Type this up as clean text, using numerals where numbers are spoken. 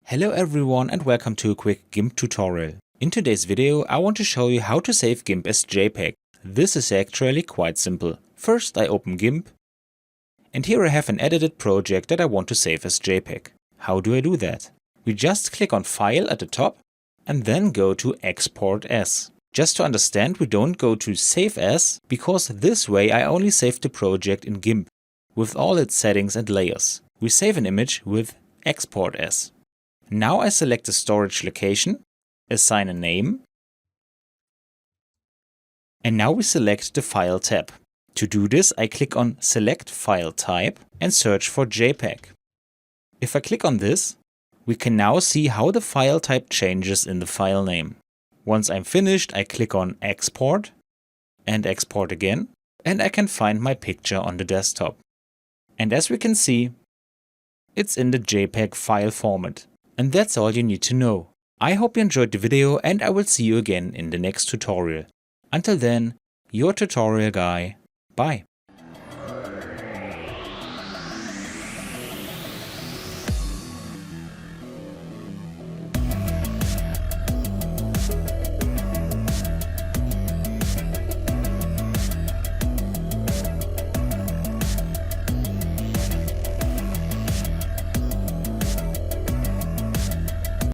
Hello everyone and welcome to a quick Gimp tutorial. In today's video I want to show you how to save Gimp as JPEG. This is actually quite simple. First I open Gimp and here I have an edited project that I want to save as JPEG. How do I do that? We just click on File at the top and then go to Export As. Just to understand, we don't go to Save As because this way I only save the project in Gimp with all its settings and layers. We save an image with Export As. Now I select the storage location, assign a name, and now we select the File tab. To do this, I click on Select File Type and search for JPEG. If I click on this, we can now see how the file type changes in the file name. Once I'm finished, I click on Export and Export again, and I can find my picture on the desktop. And as we can see, it's in the JPEG file format. And that's all you need to know. I hope you enjoyed the video and I will see you again in the next tutorial. Until then, your tutorial guy. Bye.